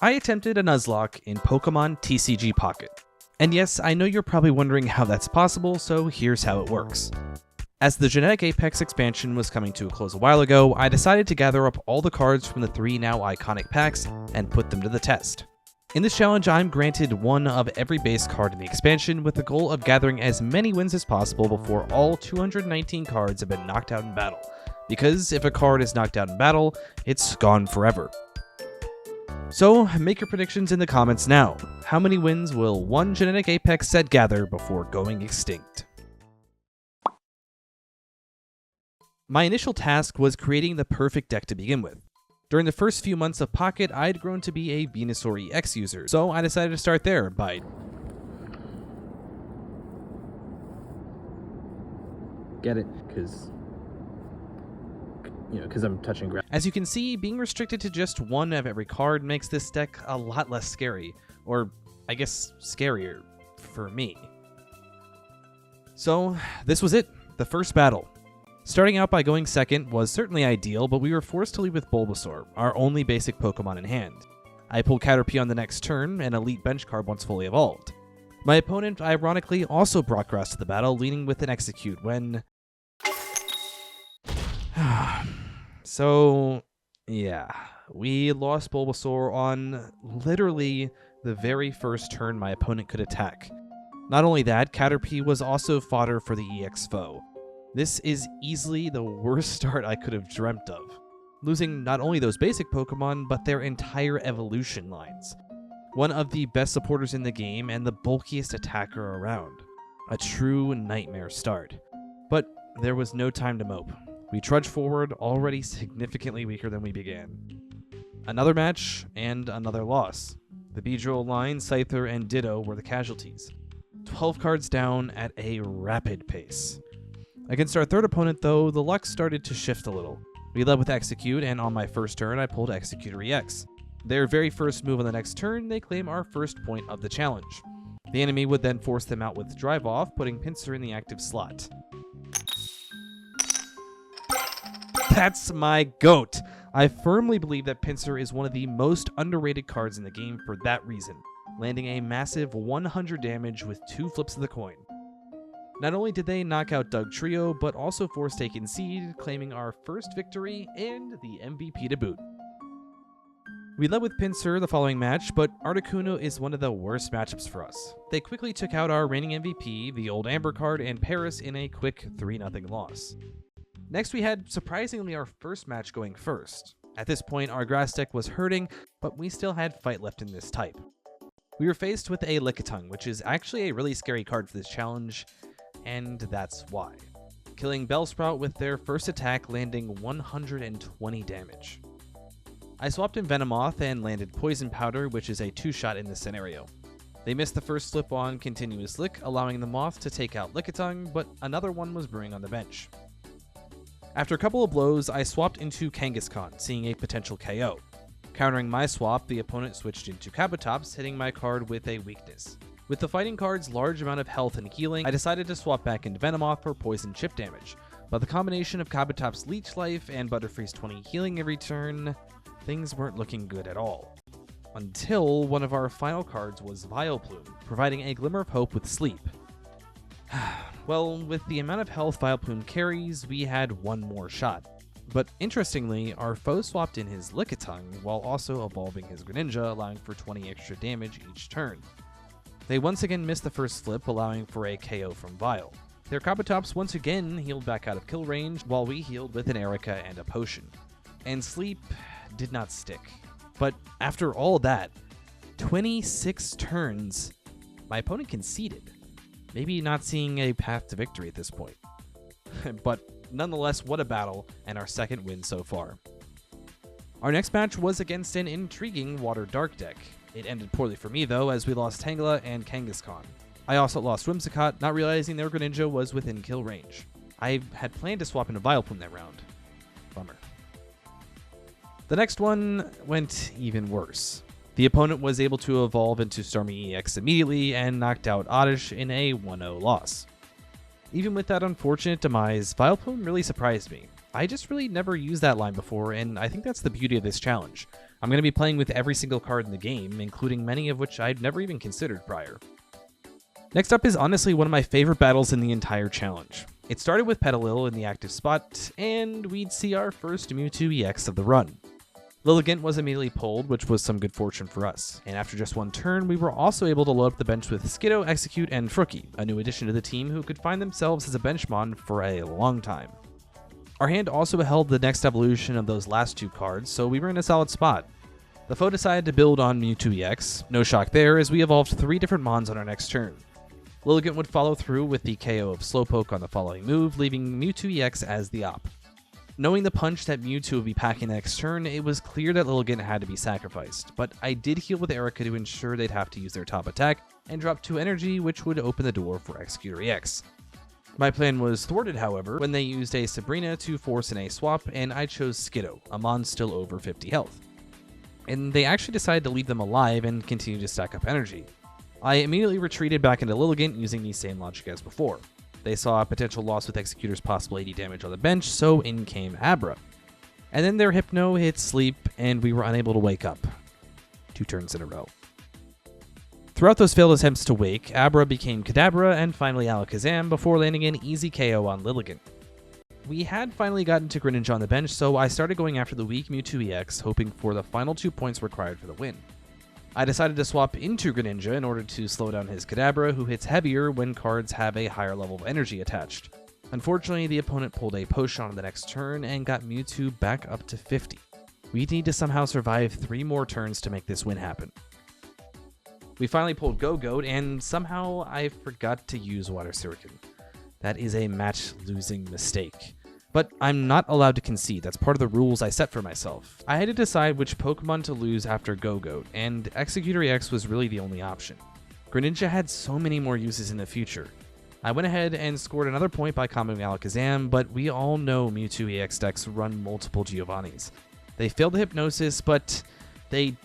I attempted a Nuzlocke in Pokemon TCG Pocket. And yes, I know you're probably wondering how that's possible, so here's how it works. As the Genetic Apex expansion was coming to a close a while ago, I decided to gather up all the cards from the 3 now iconic packs and put them to the test. In this challenge, I'm granted one of every base card in the expansion with the goal of gathering as many wins as possible before all 219 cards have been knocked out in battle, because if a card is knocked out in battle, it's gone forever. So, make your predictions in the comments now. How many wins will one Genetic Apex set gather before going extinct? My initial task was creating the perfect deck to begin with. During the first few months of Pocket, I had grown to be a Venusaur EX user, so I decided to start there by get it, because I'm touching grass. As you can see, being restricted to just one of every card makes this deck a lot less scary, or I guess scarier for me. So this was it, the first battle. Starting out by going second was certainly ideal, but we were forced to lead with Bulbasaur, our only basic Pokemon in hand. I pulled Caterpie on the next turn, an elite bench card once fully evolved. My opponent ironically also brought Grass to the battle, leading with an Execute when... So, yeah, we lost Bulbasaur on literally the very first turn my opponent could attack. Not only that, Caterpie was also fodder for the EX foe. This is easily the worst start I could have dreamt of, losing not only those basic Pokemon, but their entire evolution lines. One of the best supporters in the game and the bulkiest attacker around. A true nightmare start. But there was no time to mope. We trudged forward, already significantly weaker than we began. Another match, and another loss. The Beedrill line, Scyther, and Ditto were the casualties. 12 cards down at a rapid pace. Against our third opponent, though, the luck started to shift a little. We led with Execute, and on my first turn, I pulled Executor EX. Their very first move on the next turn, they claim our first point of the challenge. The enemy would then force them out with Drive Off, putting Pinsir in the active slot. That's my GOAT! I firmly believe that Pinsir is one of the most underrated cards in the game for that reason, landing a massive 100 damage with 2 flips of the coin. Not only did they knock out Dugtrio, but also forced a concede, claiming our first victory and the MVP to boot. We led with Pinsir the following match, but Articuno is one of the worst matchups for us. They quickly took out our reigning MVP, the old Amber card, and Paris in a quick 3-0 loss. Next we had, surprisingly, our first match going first. At this point, our grass deck was hurting, but we still had fight left in this type. We were faced with a Lickitung, which is actually a really scary card for this challenge, and that's why. Killing Bellsprout with their first attack, landing 120 damage. I swapped in Venomoth and landed Poison Powder, which is a 2-shot in this scenario. They missed the first slip on Continuous Lick, allowing the Moth to take out Lickitung, but another one was brewing on the bench. After a couple of blows, I swapped into Kangaskhan, seeing a potential KO. Countering my swap, the opponent switched into Kabutops, hitting my card with a weakness. With the fighting card's large amount of health and healing, I decided to swap back into Venomoth for poison chip damage, but the combination of Kabutops' leech life and Butterfree's 20 healing every turn, things weren't looking good at all. Until one of our final cards was Vileplume, providing a glimmer of hope with sleep. Well, with the amount of health Vileplume carries, we had one more shot. But interestingly, our foe swapped in his Lickitung while also evolving his Greninja, allowing for 20 extra damage each turn. They once again missed the first flip, allowing for a KO from Vile. Their Kabutops once again healed back out of kill range, while we healed with an Erica and a potion. And sleep did not stick. But after all that, 26 turns, my opponent conceded. Maybe not seeing a path to victory at this point. But nonetheless, what a battle, and our second win so far. Our next match was against an intriguing Water Dark deck. It ended poorly for me though, as we lost Tangela and Kangaskhan. I also lost Whimsicott, not realizing their Greninja was within kill range. I had planned to swap into Vileplume that round. Bummer. The next one went even worse. The opponent was able to evolve into Starmie EX immediately and knocked out Oddish in a 1-0 loss. Even with that unfortunate demise, Vileplume really surprised me. I just really never used that line before, and I think that's the beauty of this challenge. I'm going to be playing with every single card in the game, including many of which I'd never even considered prior. Next up is honestly one of my favorite battles in the entire challenge. It started with Petalil in the active spot, and we'd see our first Mewtwo EX of the run. Lilligant was immediately pulled, which was some good fortune for us, and after just one turn, we were also able to load up the bench with Skiddo, Execute, and Frookie, a new addition to the team who could find themselves as a benchmon for a long time. Our hand also held the next evolution of those last two cards, so we were in a solid spot. The foe decided to build on Mewtwo EX, no shock there as we evolved 3 different mons on our next turn. Lilligant would follow through with the KO of Slowpoke on the following move, leaving Mewtwo EX as the op. Knowing the punch that Mewtwo would be packing the next turn, it was clear that Lilligant had to be sacrificed, but I did heal with Erica to ensure they'd have to use their top attack and drop 2 energy, which would open the door for Executor EX. My plan was thwarted, however, when they used a Sabrina to force an A swap, and I chose Skiddo, a mon still over 50 health. And they actually decided to leave them alive and continue to stack up energy. I immediately retreated back into Lilligant using the same logic as before. They saw a potential loss with Executor's possible 80 damage on the bench, so in came Abra. And then their Hypno hit sleep, and we were unable to wake up. 2 turns in a row. Throughout those failed attempts to wake, Abra became Kadabra and finally Alakazam before landing an easy KO on Lilligant. We had finally gotten to Greninja on the bench, so I started going after the weak Mewtwo EX, hoping for the final 2 points required for the win. I decided to swap into Greninja in order to slow down his Kadabra, who hits heavier when cards have a higher level of energy attached. Unfortunately, the opponent pulled a potion on the next turn and got Mewtwo back up to 50. We'd need to somehow survive 3 more turns to make this win happen. We finally pulled Go-Goat, and somehow I forgot to use Water Suriken. That is a match-losing mistake. But I'm not allowed to concede, that's part of the rules I set for myself. I had to decide which Pokemon to lose after Go-Goat, and Executor EX was really the only option. Greninja had so many more uses in the future. I went ahead and scored another point by comboing Alakazam, but we all know Mewtwo EX decks run multiple Giovannis. They failed the Hypnosis, but they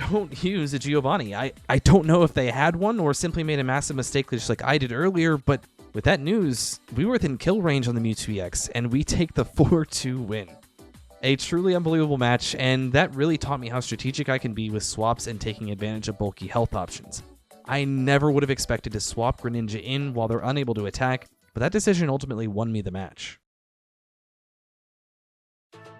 don't use a Giovanni. I don't know if they had one or simply made a massive mistake just like I did earlier, but with that news, we were within kill range on the Mewtwo EX, and we take the 4-2 win. A truly unbelievable match, and that really taught me how strategic I can be with swaps and taking advantage of bulky health options. I never would have expected to swap Greninja in while they're unable to attack, but that decision ultimately won me the match.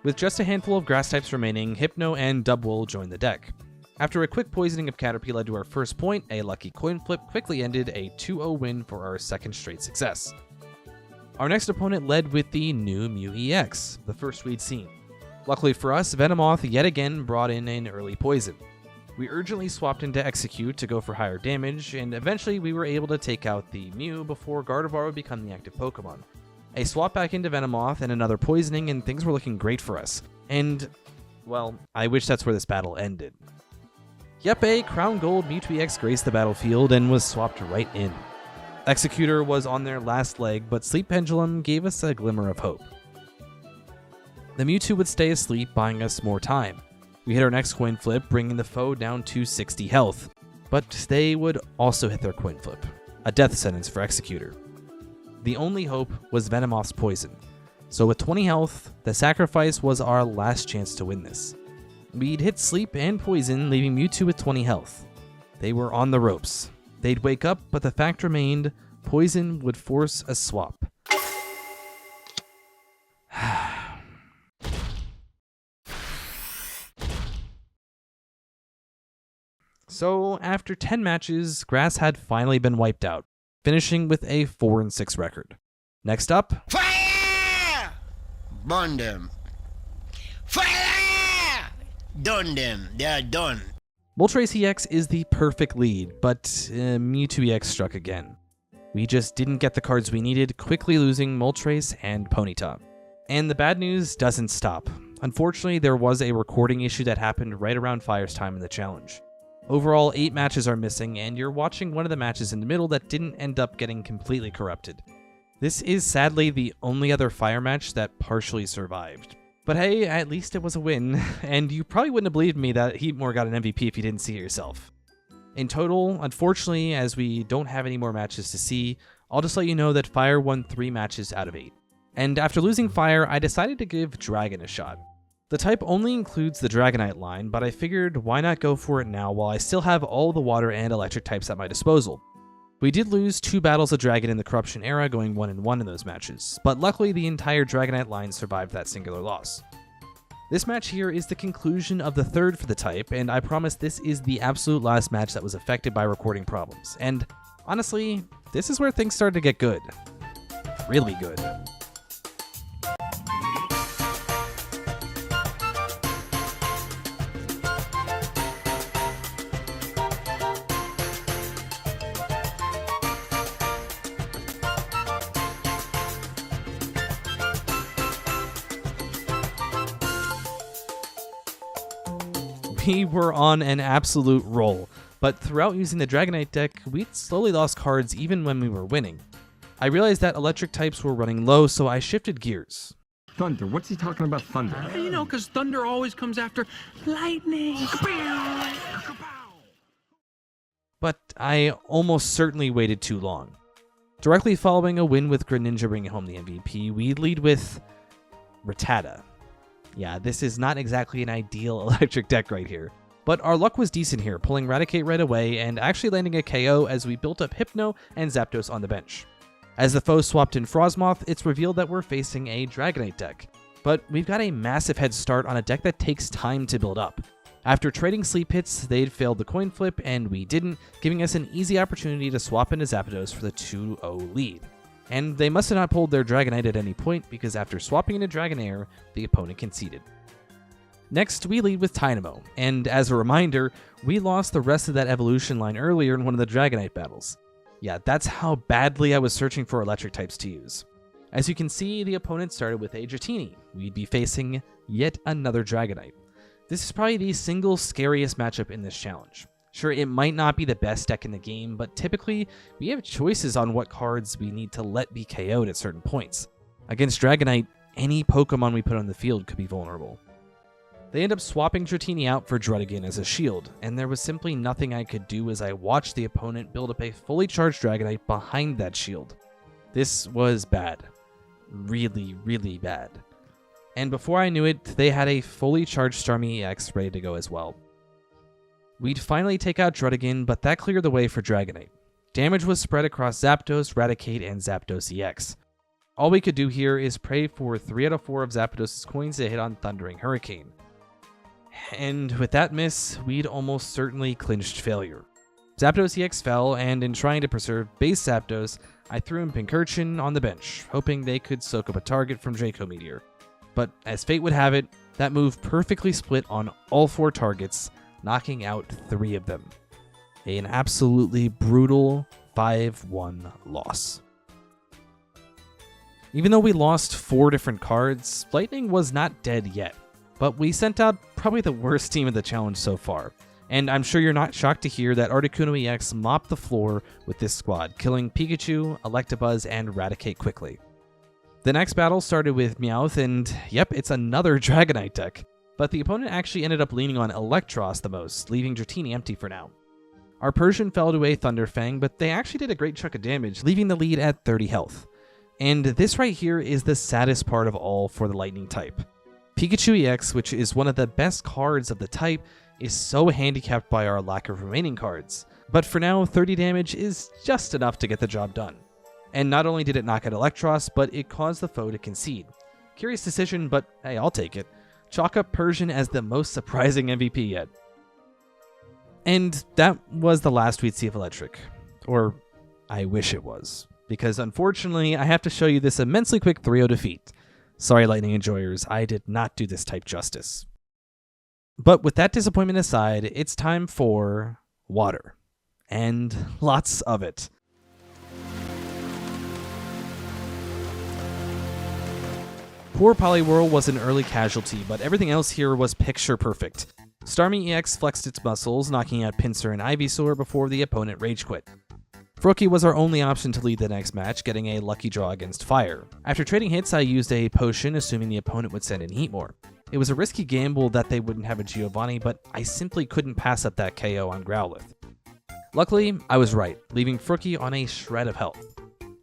With just a handful of grass types remaining, Hypno and Dubwool joined the deck. After a quick poisoning of Caterpie led to our first point, a lucky coin flip quickly ended a 2-0 win for our second straight success. Our next opponent led with the new Mew EX, the first we'd seen. Luckily for us, Venomoth yet again brought in an early poison. We urgently swapped into Execute to go for higher damage, and eventually we were able to take out the Mew before Gardevoir would become the active Pokemon. A swap back into Venomoth and another poisoning, and things were looking great for us. And, well, I wish that's where this battle ended. Yep, a Crown Gold Mewtwo EX graced the battlefield and was swapped right in. Executor was on their last leg, but Sleep Pendulum gave us a glimmer of hope. The Mewtwo would stay asleep, buying us more time. We hit our next coin flip, bringing the foe down to 60 health, but they would also hit their coin flip, a death sentence for Executor. The only hope was Venomoth's poison, so with 20 health, the sacrifice was our last chance to win this. We'd hit sleep and poison, leaving Mewtwo with 20 health. They were on the ropes. They'd wake up, but the fact remained, poison would force a swap. So, after 10 matches, Grass had finally been wiped out, finishing with a 4-6 record. Next up, Fire! Burn them. Fire! Done them. They are done. Moltres EX is the perfect lead, but Mewtwo EX struck again. We just didn't get the cards we needed, quickly losing Moltres and Ponyta. And the bad news doesn't stop. Unfortunately, there was a recording issue that happened right around Fire's time in the challenge. Overall, 8 matches are missing, and you're watching one of the matches in the middle that didn't end up getting completely corrupted. This is sadly the only other Fire match that partially survived. But hey, at least it was a win, and you probably wouldn't have believed me that Heatmore got an MVP if you didn't see it yourself. In total, unfortunately, as we don't have any more matches to see, I'll just let you know that Fire won 3 matches out of 8. And after losing Fire, I decided to give Dragon a shot. The type only includes the Dragonite line, but I figured why not go for it now while I still have all the water and electric types at my disposal. We did lose 2 battles of Dragon in the Corruption era, going 1-1 in those matches, but luckily the entire Dragonite line survived that singular loss. This match here is the conclusion of the 3rd for the type, and I promise this is the absolute last match that was affected by recording problems. And honestly, this is where things started to get good. Really good. We were on an absolute roll, but throughout using the Dragonite deck, we'd slowly lost cards even when we were winning. I realized that electric types were running low, so I shifted gears. Thunder? What's he talking about thunder? You know, because thunder always comes after lightning. But I almost certainly waited too long. Directly following a win with Greninja bringing home the MVP, we lead with Rattata. Yeah, this is not exactly an ideal electric deck right here. But our luck was decent here, pulling Raticate right away and actually landing a KO as we built up Hypno and Zapdos on the bench. As the foe swapped in Frostmoth, it's revealed that we're facing a Dragonite deck. But we've got a massive head start on a deck that takes time to build up. After trading Sleep Hits, they'd failed the coin flip and we didn't, giving us an easy opportunity to swap into Zapdos for the 2-0 lead. And they must have not pulled their Dragonite at any point, because after swapping into Dragonair, the opponent conceded. Next, we lead with Tynamo, and as a reminder, we lost the rest of that evolution line earlier in one of the Dragonite battles. Yeah, that's how badly I was searching for electric types to use. As you can see, the opponent started with a Dratini. We'd be facing yet another Dragonite. This is probably the single scariest matchup in this challenge. Sure, it might not be the best deck in the game, but typically, we have choices on what cards we need to let be KO'd at certain points. Against Dragonite, any Pokemon we put on the field could be vulnerable. They end up swapping Dratini out for Druddigon as a shield, and there was simply nothing I could do as I watched the opponent build up a fully charged Dragonite behind that shield. This was bad. Really, really bad. And before I knew it, they had a fully charged Starmie EX ready to go as well. We'd finally take out Druddigon, but that cleared the way for Dragonite. Damage was spread across Zapdos, Raticate, and Zapdos EX. All we could do here is pray for 3 out of 4 of Zapdos' coins to hit on Thundering Hurricane. And with that miss, we'd almost certainly clinched failure. Zapdos EX fell, and in trying to preserve base Zapdos, I threw in Pincurchin on the bench, hoping they could soak up a target from Draco Meteor. But as fate would have it, that move perfectly split on all 4 targets, knocking out 3 of them. An absolutely brutal 5-1 loss. Even though we lost 4 different cards, Lightning was not dead yet, but we sent out probably the worst team of the challenge so far. And I'm sure you're not shocked to hear that Articuno EX mopped the floor with this squad, killing Pikachu, Electabuzz, and Raticate quickly. The next battle started with Meowth, and yep, it's another Dragonite deck. But the opponent actually ended up leaning on Electros the most, leaving Dratini empty for now. Our Persian fell to a Thunderfang, but they actually did a great chunk of damage, leaving the lead at 30 health. And this right here is the saddest part of all for the Lightning type. Pikachu EX, which is one of the best cards of the type, is so handicapped by our lack of remaining cards. But for now, 30 damage is just enough to get the job done. And not only did it knock out Electros, but it caused the foe to concede. Curious decision, but hey, I'll take it. Chalk up Persian as the most surprising MVP yet. And that was the last we'd see of Electric. Or I wish it was. Because unfortunately, I have to show you this immensely quick 3-0 defeat. Sorry, Lightning enjoyers, I did not do this type justice. But with that disappointment aside, it's time for water. And lots of it. Poor Poliwhirl was an early casualty, but everything else here was picture perfect. Starmie EX flexed its muscles, knocking out Pinsir and Ivysaur before the opponent rage quit. Froakie was our only option to lead the next match, getting a lucky draw against Fire. After trading hits, I used a potion, assuming the opponent would send in Heatmor. It was a risky gamble that they wouldn't have a Giovanni, but I simply couldn't pass up that KO on Growlithe. Luckily, I was right, leaving Froakie on a shred of health.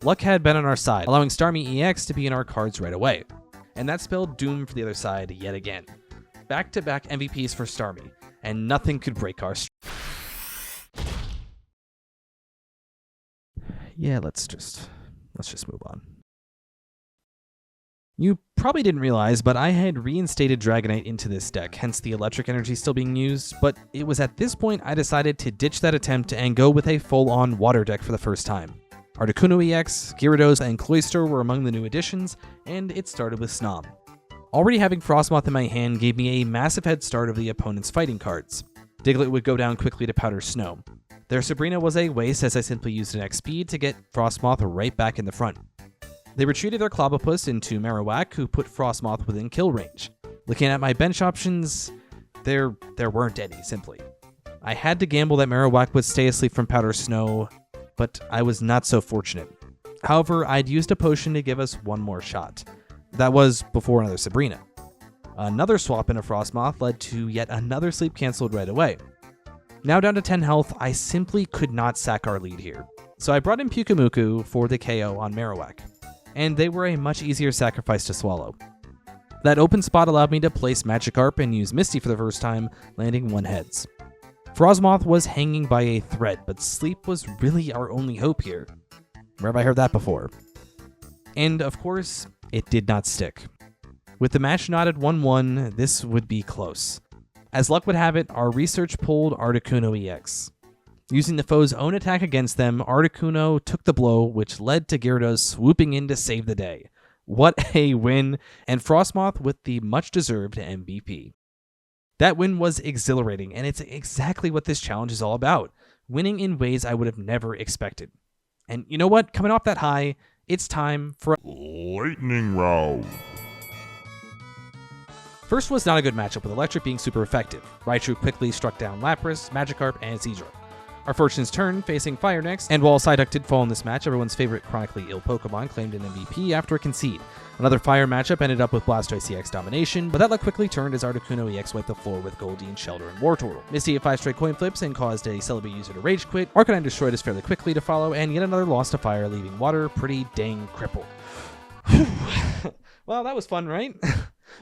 Luck had been on our side, allowing Starmie EX to be in our cards right away. And that spelled doom for the other side yet again. back-to-back MVPs for Starmie, and nothing could break our Yeah, let's just move on. You probably didn't realize, but I had reinstated Dragonite into this deck, hence the electric energy still being used, but it was at this point I decided to ditch that attempt and go with a full-on water deck for the first time. Articuno EX, Gyarados, and Cloyster were among the new additions, and it started with Snom. Already having Frostmoth in my hand gave me a massive head start of the opponent's fighting cards. Diglett would go down quickly to Powder Snow. Their Sabrina was a waste as I simply used an X-Speed to get Frostmoth right back in the front. They retreated their Clobbopus into Marowak, who put Frostmoth within kill range. Looking at my bench options, there weren't any, simply. I had to gamble that Marowak would stay asleep from Powder Snow, but I was not so fortunate. However, I'd used a potion to give us one more shot. That was before another Sabrina. Another swap into Frostmoth led to yet another sleep cancelled right away. Now down to 10 health, I simply could not sack our lead here. So I brought in Pyukumuku for the KO on Marowak, and they were a much easier sacrifice to swallow. That open spot allowed me to place Magikarp and use Misty for the first time, landing 1 heads. Frostmoth was hanging by a thread, but sleep was really our only hope here. Where have I heard that before? And of course, it did not stick. With the match not at 1-1, this would be close. As luck would have it, our research pulled Articuno EX. Using the foe's own attack against them, Articuno took the blow, which led to Gyarados swooping in to save the day. What a win, and Frostmoth with the much-deserved MVP. That win was exhilarating, and it's exactly what this challenge is all about, winning in ways I would have never expected. And you know what? Coming off that high, it's time for Lightning round. First was not a good matchup, with Electric being super effective. Raichu quickly struck down Lapras, Magikarp, and Seadra. Our fortunes turned, facing Fire next, and while Psyduck did fall in this match, everyone's favorite chronically ill Pokemon claimed an MVP after a concede. Another Fire matchup ended up with Blastoise EX domination, but that luck quickly turned as Articuno EX wiped the floor with Goldeen, Shelter, and Wartortle. Misty had 5 straight coin flips and caused a Celebi user to rage quit. Arcanine destroyed us fairly quickly to follow, and yet another loss to Fire, leaving Water pretty dang crippled. Well, that was fun, right?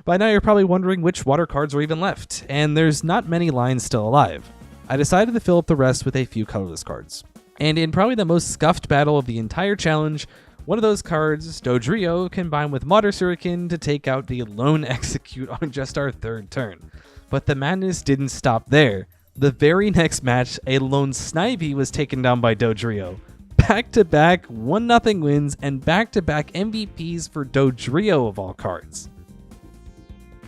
By now you're probably wondering which Water cards were even left, and there's not many lines still alive. I decided to fill up the rest with a few colorless cards. And in probably the most scuffed battle of the entire challenge, one of those cards, Dodrio, combined with Water Shuriken to take out the lone execute on just our 3rd turn. But the madness didn't stop there. The very next match, a lone Snivy was taken down by Dodrio. Back-to-back 1-0 wins and back-to-back MVPs for Dodrio of all cards.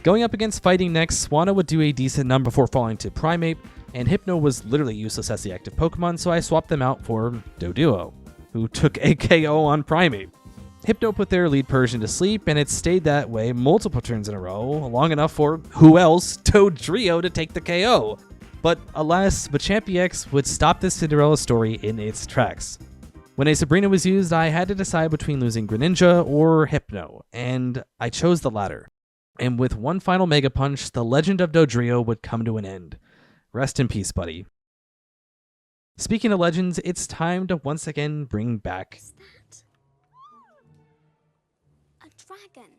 Going up against Fighting next, Swanna would do a decent number before falling to Primeape, and Hypno was literally useless as the active Pokemon, so I swapped them out for Doduo, who took a KO on Primeape. Hypno put their lead Persian to sleep, and it stayed that way multiple turns in a row, long enough for who else? Dodrio to take the KO. But alas, Machamp EX would stop this Cinderella story in its tracks. When a Sabrina was used, I had to decide between losing Greninja or Hypno, and I chose the latter. And with one final Mega Punch, the legend of Dodrio would come to an end. Rest in peace, buddy. Speaking of legends, it's time to once again bring back a dragon.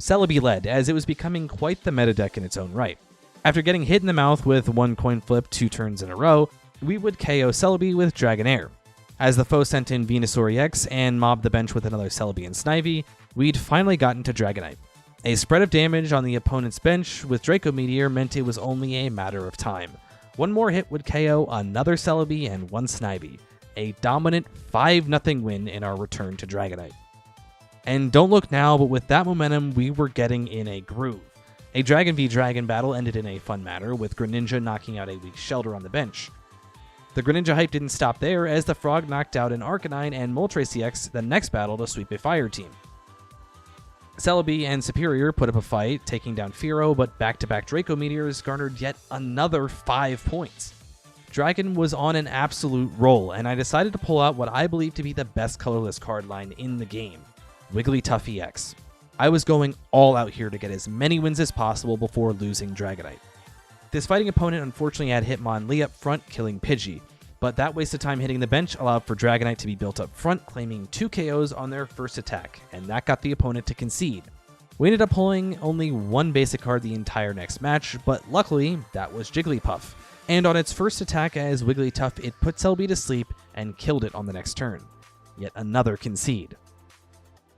Celebi led, as it was becoming quite the meta deck in its own right. After getting hit in the mouth with 1 coin flip 2 turns in a row, we would KO Celebi with Dragonair. As the foe sent in Venusaur EX and mobbed the bench with another Celebi and Snivy, we'd finally gotten to Dragonite. A spread of damage on the opponent's bench with Draco Meteor meant it was only a matter of time. One more hit would KO another Celebi and 1 Snivy, a dominant 5-0 win in our return to Dragonite. And don't look now, but with that momentum, we were getting in a groove. A Dragon v Dragon battle ended in a fun manner, with Greninja knocking out a weak Shelter on the bench. The Greninja hype didn't stop there, as the Frog knocked out an Arcanine and Moltres EX the next battle to sweep a Fire team. Celebi and Superior put up a fight, taking down Fearow, but back-to-back Draco Meteors garnered yet another 5 points. Dragon was on an absolute roll, and I decided to pull out what I believe to be the best colorless card line in the game, Wigglytuff EX. I was going all out here to get as many wins as possible before losing Dragonite. This fighting opponent unfortunately had Hitmonlee up front, killing Pidgey, but that waste of time hitting the bench allowed for Dragonite to be built up front, claiming 2 KOs on their first attack, and that got the opponent to concede. We ended up pulling only one basic card the entire next match, but luckily, that was Jigglypuff. And on its first attack as Wigglytuff, it put Celebi to sleep and killed it on the next turn. Yet another concede.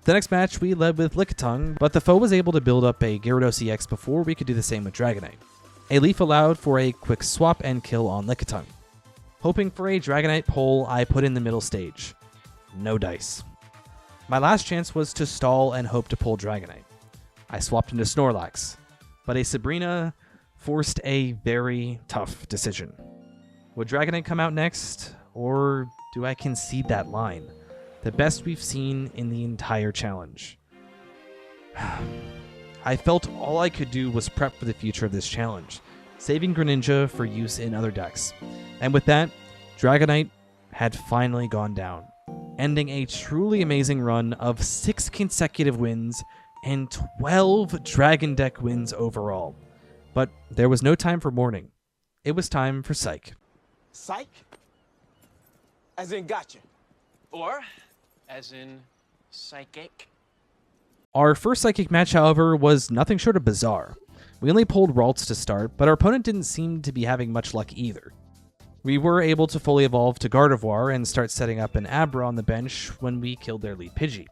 The next match, we led with Lickitung, but the foe was able to build up a Gyarados EX before we could do the same with Dragonite. A Leaf allowed for a quick swap and kill on Lickitung. Hoping for a Dragonite pull, I put in the middle stage. No dice. My last chance was to stall and hope to pull Dragonite. I swapped into Snorlax, but a Sabrina forced a very tough decision. Would Dragonite come out next, or do I concede that line? The best we've seen in the entire challenge. I felt all I could do was prep for the future of this challenge, saving Greninja for use in other decks. And with that, Dragonite had finally gone down, ending a truly amazing run of 6 consecutive wins and 12 Dragon deck wins overall. But there was no time for mourning. It was time for Psych. Psych? As in gotcha. Or as in psychic. Our first Psychic match, however, was nothing short of bizarre. We only pulled Ralts to start, but our opponent didn't seem to be having much luck either. We were able to fully evolve to Gardevoir and start setting up an Abra on the bench when we killed their lead Pidgey.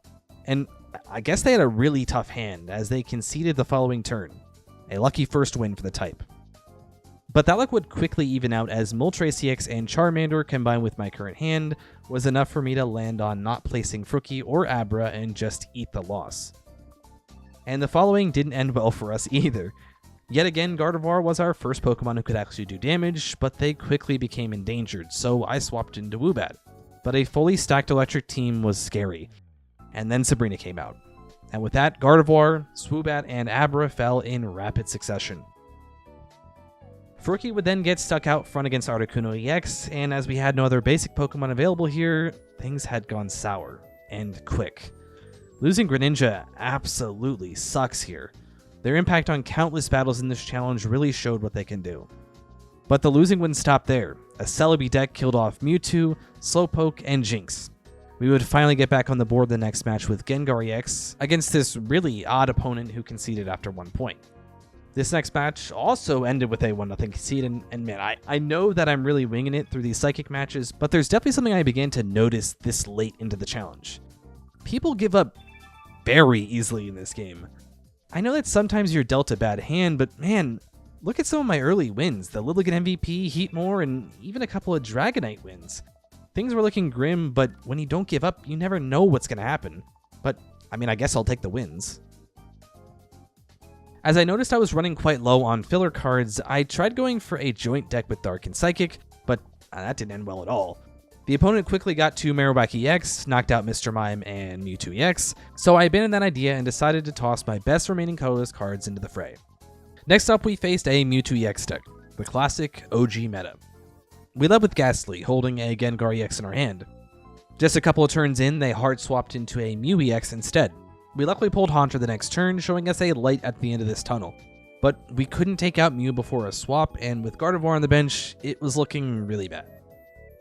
And I guess they had a really tough hand, as they conceded the following turn. A lucky first win for the type. But that luck would quickly even out, as Moltres EX and Charmander combined with my current hand was enough for me to land on not placing Frookie or Abra and just eat the loss. And the following didn't end well for us either. Yet again, Gardevoir was our first Pokemon who could actually do damage, but they quickly became endangered, so I swapped into Woobat. But a fully stacked electric team was scary. And then Sabrina came out. And with that, Gardevoir, Swoobat, and Abra fell in rapid succession. Frookie would then get stuck out front against Articuno EX, and as we had no other basic Pokemon available here, things had gone sour. And quick. Losing Greninja absolutely sucks here. Their impact on countless battles in this challenge really showed what they can do. But the losing wouldn't stop there. A Celebi deck killed off Mewtwo, Slowpoke, and Jinx. We would finally get back on the board the next match with Gengar EX against this really odd opponent who conceded after 1 point. This next match also ended with a 1-0 concede, and man, I know that I'm really winging it through these Psychic matches, but there's definitely something I began to notice this late into the challenge. People give up very easily in this game. I know that sometimes you're dealt a bad hand, but man, look at some of my early wins. The Lilligant MVP, Heatmore, and even a couple of Dragonite wins. Things were looking grim, but when you don't give up, you never know what's going to happen. But, I mean, I guess I'll take the wins. As I noticed I was running quite low on filler cards, I tried going for a joint deck with Dark and Psychic, but that didn't end well at all. The opponent quickly got 2 Marowak EX, knocked out Mr. Mime and Mewtwo EX, so I abandoned that idea and decided to toss my best remaining colorless cards into the fray. Next up, we faced a Mewtwo EX deck, the classic OG meta. We led with Ghastly, holding a Gengar EX in our hand. Just a couple of turns in, they hard swapped into a Mew EX instead. We luckily pulled Haunter the next turn, showing us a light at the end of this tunnel. But we couldn't take out Mew before a swap, and with Gardevoir on the bench, it was looking really bad.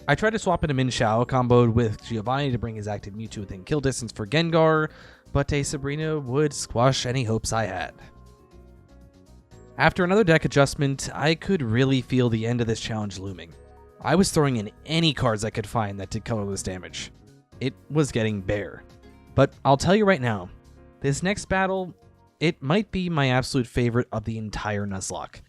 I tried to swap into Minshao, comboed with Giovanni to bring his active Mewtwo within kill distance for Gengar, but a Sabrina would squash any hopes I had. After another deck adjustment, I could really feel the end of this challenge looming. I was throwing in any cards I could find that did colorless damage. It was getting bare. But I'll tell you right now, this next battle, it might be my absolute favorite of the entire Nuzlocke.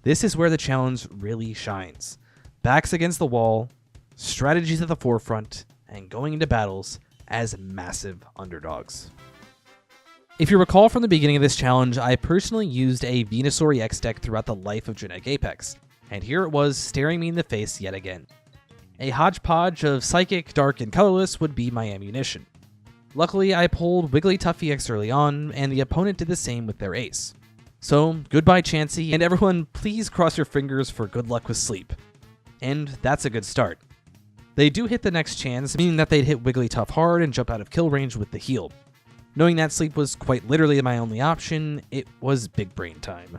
This is where the challenge really shines. Backs against the wall, strategies at the forefront, and going into battles as massive underdogs. If you recall from the beginning of this challenge, I personally used a Venusaur EX deck throughout the life of Genetic Apex, and here it was staring me in the face yet again. A hodgepodge of Psychic, Dark, and Colorless would be my ammunition. Luckily, I pulled Wigglytuff EX early on, and the opponent did the same with their ace. So, goodbye Chansey, and everyone please cross your fingers for good luck with sleep. And that's a good start. They do hit the next chance, meaning that they'd hit Wigglytuff hard and jump out of kill range with the heal. Knowing that sleep was quite literally my only option, it was big brain time.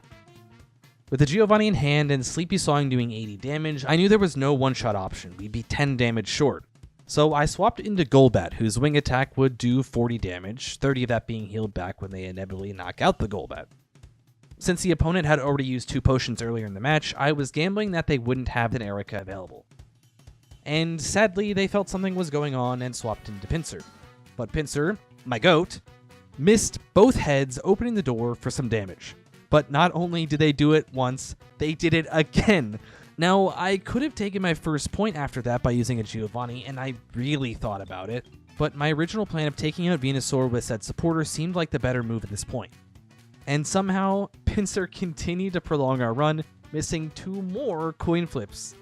With the Giovanni in hand and Sleepy Sawing doing 80 damage, I knew there was no one-shot option. We'd be 10 damage short. So I swapped into Golbat, whose wing attack would do 40 damage, 30 of that being healed back when they inevitably knock out the Golbat. Since the opponent had already used 2 potions earlier in the match, I was gambling that they wouldn't have an Erica available. And sadly, they felt something was going on and swapped into Pinsir. But Pinsir, my goat, missed both heads, opening the door for some damage. But not only did they do it once, they did it again. Now, I could have taken my first point after that by using a Giovanni, and I really thought about it, but my original plan of taking out Venusaur with said supporter seemed like the better move at this point. And somehow, Pinsir continued to prolong our run, missing 2 more coin flips.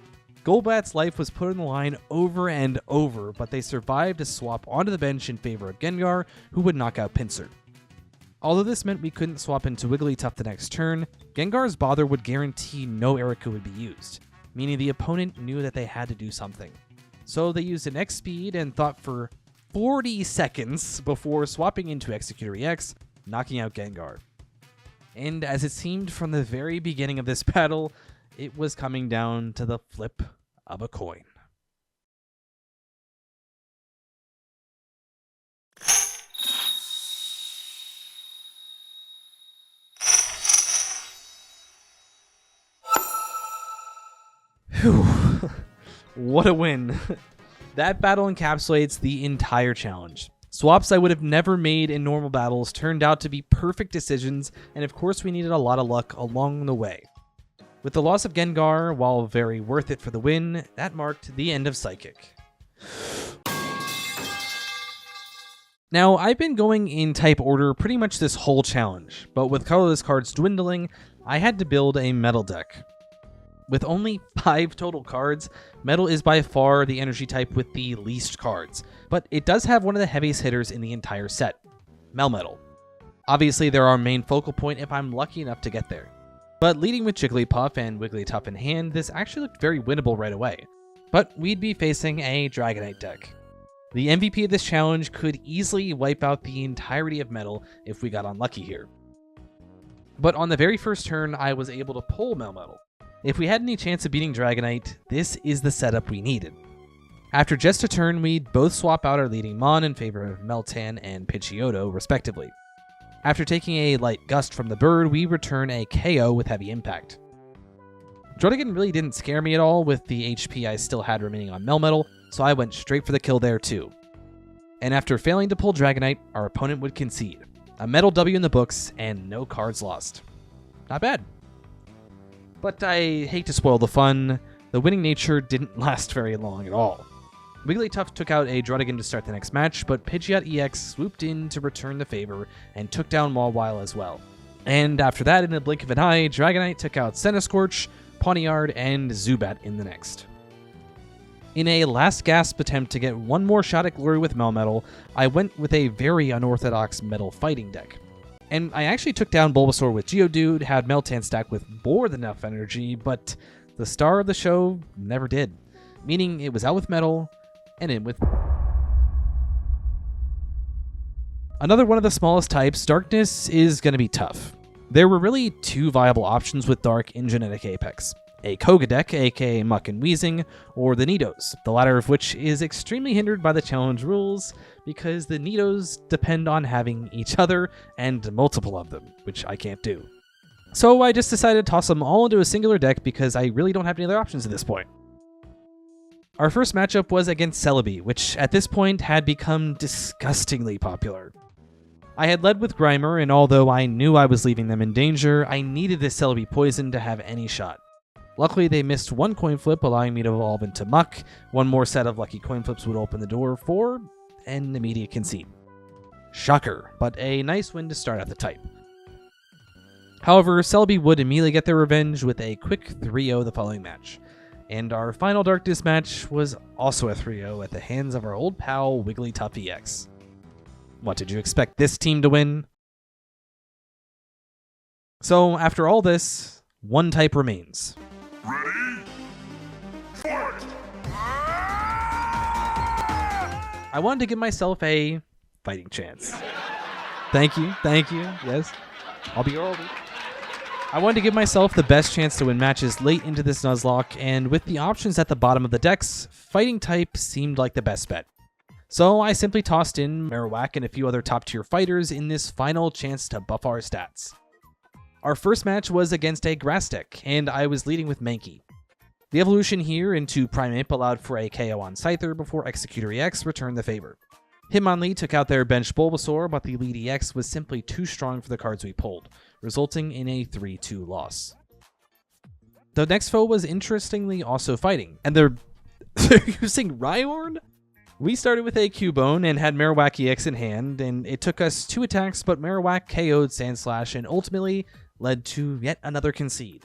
Golbat's life was put on the line over and over, but they survived to swap onto the bench in favor of Gengar, who would knock out Pinsir. Although this meant we couldn't swap into Wigglytuff the next turn, Gengar's Bother would guarantee no Erica would be used, meaning the opponent knew that they had to do something. So they used an X speed and thought for 40 seconds before swapping into Executor EX, knocking out Gengar. And as it seemed from the very beginning of this battle, it was coming down to the flip of a coin. Whew. What a win. That battle encapsulates the entire challenge. Swaps I would have never made in normal battles turned out to be perfect decisions, and of course we needed a lot of luck along the way. With the loss of Gengar, while very worth it for the win, that marked the end of Psychic. Now, I've been going in type order pretty much this whole challenge, but with colorless cards dwindling, I had to build a Metal deck. With only 5 total cards, Metal is by far the energy type with the least cards, but it does have one of the heaviest hitters in the entire set, Melmetal. Obviously, they're our main focal point if I'm lucky enough to get there. But leading with Jigglypuff and Wigglytuff in hand, this actually looked very winnable right away. But we'd be facing a Dragonite deck. The MVP of this challenge could easily wipe out the entirety of Metal if we got unlucky here. But on the very first turn, I was able to pull Melmetal. If we had any chance of beating Dragonite, this is the setup we needed. After just a turn, we'd both swap out our leading Mon in favor of Meltan and Pidgeotto, respectively. After taking a light gust from the bird, we return a KO with heavy impact. Druddigon really didn't scare me at all with the HP I still had remaining on Melmetal, so I went straight for the kill there too. And after failing to pull Dragonite, our opponent would concede. A Metal W in the books, and no cards lost. Not bad. But I hate to spoil the fun, the winning nature didn't last very long at all. Wigglytuff took out a Druddigon to start the next match, but Pidgeot EX swooped in to return the favor and took down Mawile as well. And after that, in a blink of an eye, Dragonite took out Centiskorch, Pawniard, and Zubat in the next. In a last gasp attempt to get one more shot at glory with Melmetal, I went with a very unorthodox Metal fighting deck. And I actually took down Bulbasaur with Geodude, had Meltan stack with more than enough energy, but the star of the show never did. Meaning it was out with Metal, and in with... Another one of the smallest types, Darkness, is going to be tough. There were really 2 viable options with Dark in Genetic Apex. A Koga deck, aka Muck and Weezing, or the Nidos, the latter of which is extremely hindered by the challenge rules, because the Nidos depend on having each other and multiple of them, which I can't do. So I just decided to toss them all into a singular deck because I really don't have any other options at this point. Our first matchup was against Celebi, which at this point had become disgustingly popular. I had led with Grimer, and although I knew I was leaving them in danger, I needed this Celebi poison to have any shot. Luckily, they missed 1 coin flip, allowing me to evolve into Muck. 1 more set of lucky coin flips would open the door for an immediate concede. Shocker, but a nice win to start out the type. However, Celebi would immediately get their revenge with a quick 3-0 the following match. And our final Darkness match was also a 3-0 at the hands of our old pal Wigglytuff EX. What, did you expect this team to win? So, after all this, 1 type remains. Ready? Fight! I wanted to give myself a fighting chance. Thank you, yes. I'll be early. I wanted to give myself the best chance to win matches late into this Nuzlocke, and with the options at the bottom of the decks, fighting type seemed like the best bet. So I simply tossed in Marowak and a few other top tier fighters in this final chance to buff our stats. Our first match was against a grass deck, and I was leading with Mankey. The evolution here into Primate allowed for a KO on Scyther before Executor EX returned the favor. Hitmonlee took out their bench Bulbasaur, but the lead EX was simply too strong for the cards we pulled, resulting in a 3-2 loss. The next foe was interestingly also fighting, and they're using Rhyhorn? We started with a Cubone and had Marowak EX in hand, and it took us 2 attacks, but Marowak KO'd Sandslash and ultimately led to yet another concede.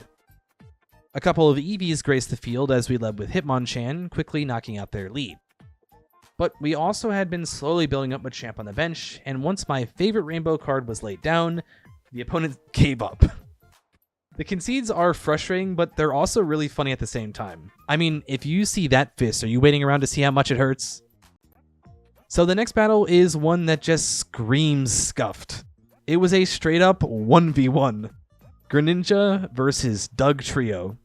A couple of EVs graced the field as we led with Hitmonchan, quickly knocking out their lead. But we also had been slowly building up Machamp on the bench, and once my favorite rainbow card was laid down, the opponent gave up. The concedes are frustrating, but they're also really funny at the same time. I mean, if you see that fist, are you waiting around to see how much it hurts? So the next battle is one that just screams scuffed. It was a straight up 1v1. Greninja versus Doug Trio.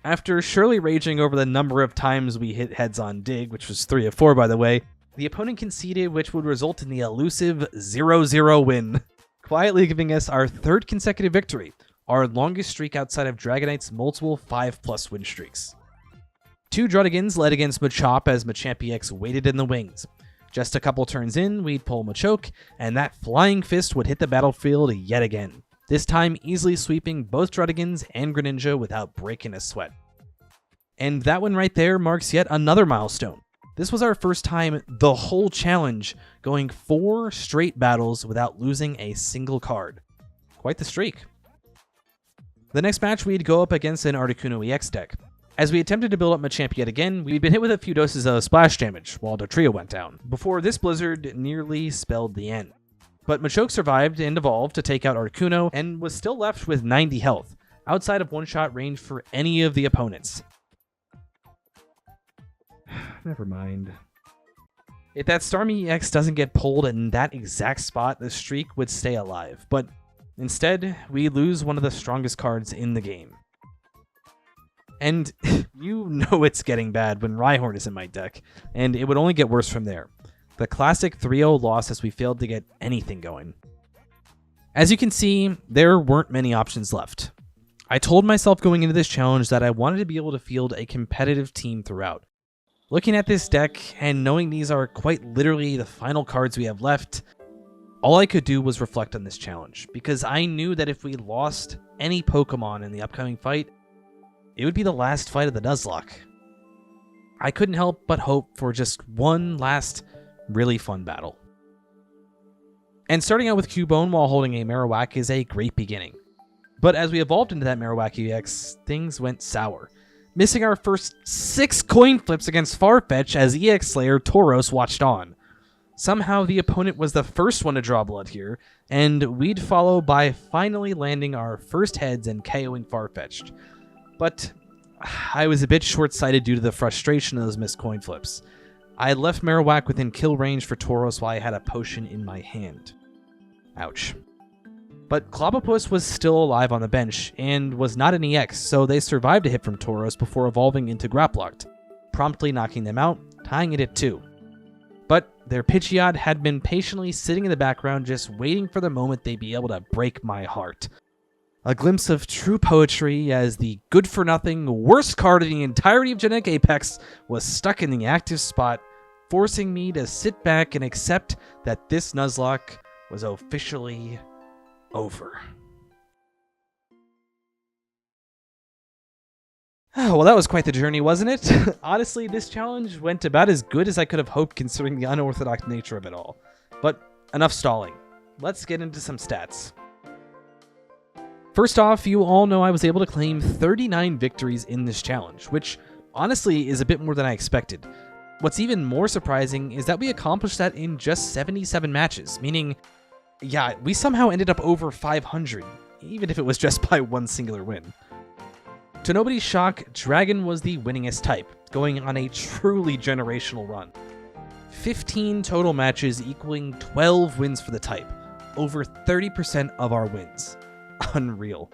After surely raging over the number of times we hit heads on Dig, which was 3 of 4 by the way, the opponent conceded, which would result in the elusive 0-0 win, quietly giving us our 3rd consecutive victory, our longest streak outside of Dragonite's multiple 5+ win streaks. 2 Druddigans led against Machop as Machamp EX waited in the wings. Just a couple turns in, we'd pull Machoke, and that flying fist would hit the battlefield yet again, this time easily sweeping both Druddigans and Greninja without breaking a sweat. And that one right there marks yet another milestone. This was our first time the whole challenge going 4 straight battles without losing a single card. Quite the streak. The next match we'd go up against an Articuno EX deck. As we attempted to build up Machamp yet again, we'd been hit with a few doses of splash damage while Dotrio went down, before this blizzard nearly spelled the end. But Machoke survived and evolved to take out Articuno and was still left with 90 health, outside of one-shot range for any of the opponents. Never mind. If that Starmie EX doesn't get pulled in that exact spot, the streak would stay alive, but instead, we lose one of the strongest cards in the game. And you know it's getting bad when Rhyhorn is in my deck, and it would only get worse from there. The classic 3-0 loss as we failed to get anything going. As you can see, there weren't many options left. I told myself going into this challenge that I wanted to be able to field a competitive team throughout. Looking at this deck and knowing these are quite literally the final cards we have left, all I could do was reflect on this challenge, because I knew that if we lost any Pokemon in the upcoming fight, it would be the last fight of the Nuzlocke. I couldn't help but hope for just one last really fun battle. And starting out with Cubone while holding a Marowak is a great beginning. But as we evolved into that Marowak EX, things went sour. Missing our first 6 coin flips against Farfetch as EX Slayer Tauros watched on. Somehow the opponent was the first one to draw blood here, and we'd follow by finally landing our first heads and KOing Farfetch'd. But I was a bit short-sighted due to the frustration of those missed coin flips. I had left Marowak within kill range for Tauros while I had a potion in my hand. Ouch. But Clobbopus was still alive on the bench, and was not an EX, so they survived a hit from Tauros before evolving into Graplocked, promptly knocking them out, tying it at 2. But their Pidgeot had been patiently sitting in the background just waiting for the moment they'd be able to break my heart. A glimpse of true poetry as the good-for-nothing, worst card in the entirety of Genetic Apex was stuck in the active spot, forcing me to sit back and accept that this Nuzlocke was officially over. Well, that was quite the journey, wasn't it? Honestly, this challenge went about as good as I could have hoped considering the unorthodox nature of it all. But enough stalling. Let's get into some stats. First off, you all know I was able to claim 39 victories in this challenge, which honestly is a bit more than I expected. What's even more surprising is that we accomplished that in just 77 matches, meaning, yeah, we somehow ended up over 500, even if it was just by one singular win. To nobody's shock, Dragon was the winningest type, going on a truly generational run. 15 total matches equaling 12 wins for the type, over 30% of our wins. Unreal.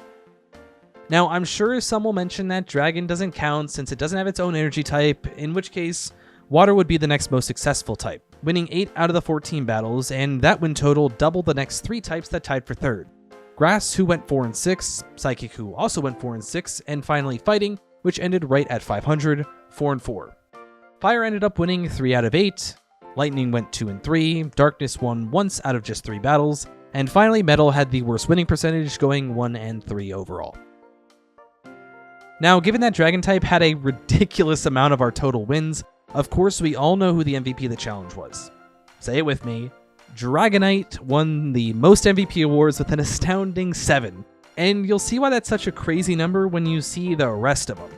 Now, I'm sure some will mention that Dragon doesn't count since it doesn't have its own energy type, in which case, Water would be the next most successful type, winning 8 out of the 14 battles, and that win total doubled the next 3 types that tied for third. Grass, who went 4 and 6, Psychic, who also went 4 and 6, and finally Fighting, which ended right at 500, 4 and 4. Fire ended up winning 3 out of 8, Lightning went 2 and 3, Darkness won once out of just 3 battles, and finally Metal had the worst winning percentage, going 1 and 3 overall. Now, given that Dragon type had a ridiculous amount of our total wins, of course we all know who the MVP of the challenge was. Say it with me. Dragonite won the most MVP awards with an astounding 7, and you'll see why that's such a crazy number when you see the rest of them.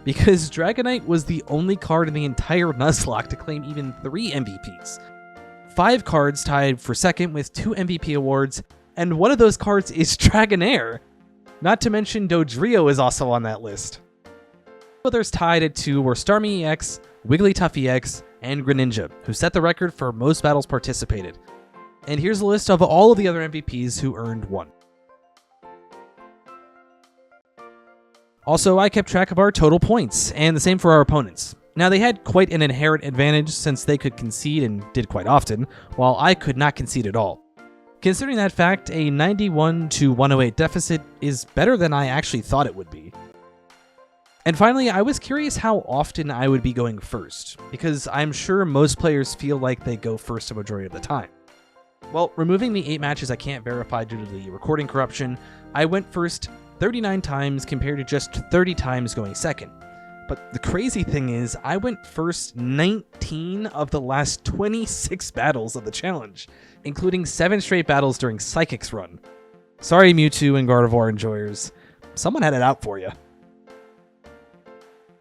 Because Dragonite was the only card in the entire Nuzlocke to claim even 3 MVPs. 5 cards tied for second with 2 MVP awards, and one of those cards is Dragonair. Not to mention Dodrio is also on that list. Others tied at 2 were Starmie EX, Wigglytuff EX, and Greninja, who set the record for most battles participated. And here's a list of all of the other MVPs who earned 1. Also, I kept track of our total points, and the same for our opponents. Now, they had quite an inherent advantage since they could concede and did quite often, while I could not concede at all. Considering that fact, a 91 to 108 deficit is better than I actually thought it would be. And finally, I was curious how often I would be going first, because I'm sure most players feel like they go first a majority of the time. Well, removing the 8 matches I can't verify due to the recording corruption, I went first 39 times compared to just 30 times going second. But the crazy thing is, I went first 19 of the last 26 battles of the challenge, including 7 straight battles during Psychic's run. Sorry, Mewtwo and Gardevoir enjoyers. Someone had it out for you.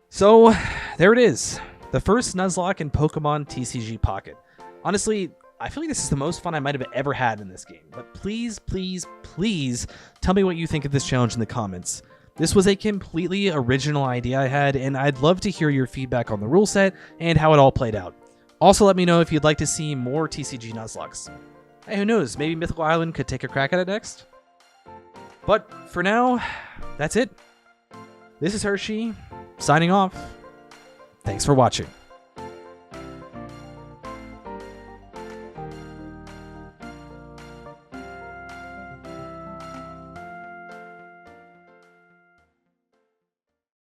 So, there it is. The first Nuzlocke in Pokemon TCG Pocket. Honestly, I feel like this is the most fun I might have ever had in this game. But please, please, please tell me what you think of this challenge in the comments. This was a completely original idea I had, and I'd love to hear your feedback on the rule set and how it all played out. Also, let me know if you'd like to see more TCG Nuzlockes. Hey, who knows, maybe Mythical Island could take a crack at it next? But for now, that's it. This is Hershey, signing off. Thanks for watching.